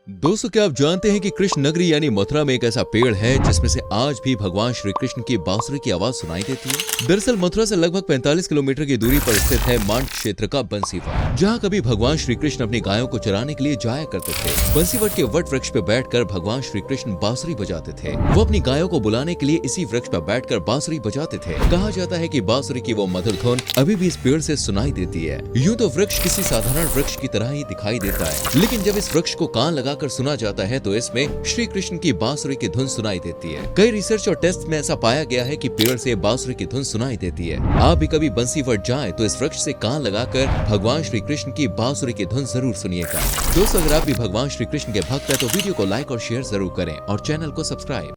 दोस्तों, क्या आप जानते हैं कि कृष्ण नगरी यानी मथुरा में एक ऐसा पेड़ है जिसमें से आज भी भगवान श्री कृष्ण की बांसुरी की आवाज सुनाई देती है। दरअसल मथुरा से लगभग 45 किलोमीटर की दूरी पर स्थित है मांड क्षेत्र का बंसीवट, जहां कभी भगवान श्री कृष्ण अपनी गायों को चराने के लिए जाया करते थे। बंसीवट के वट वृक्ष पे बैठकर भगवान श्री कृष्ण बांसुरी बजाते थे। वो अपनी गायों को बुलाने के लिए इसी वृक्ष पर बैठकर बांसुरी बजाते थे। कहा जाता है कि बांसुरी की वो मधुर धुन अभी भी इस पेड़ से सुनाई देती है। यूं तो वृक्ष किसी साधारण वृक्ष की तरह ही दिखाई देता है, लेकिन जब इस वृक्ष को कान लगाकर सुना जाता है तो इसमें श्री कृष्ण की बांसुरी की धुन सुनाई देती है। कई रिसर्च और टेस्ट में ऐसा पाया गया है कि पेड़ से बांसुरी की धुन सुनाई देती है। आप भी कभी बंसीवट जाएं तो इस वृक्ष से कान लगाकर भगवान श्री कृष्ण की बांसुरी की धुन जरूर सुनिएगा। दोस्तों, अगर आप भी भगवान श्री कृष्ण के भक्त हैं तो वीडियो को लाइक और शेयर जरूर करें और चैनल को सब्सक्राइब।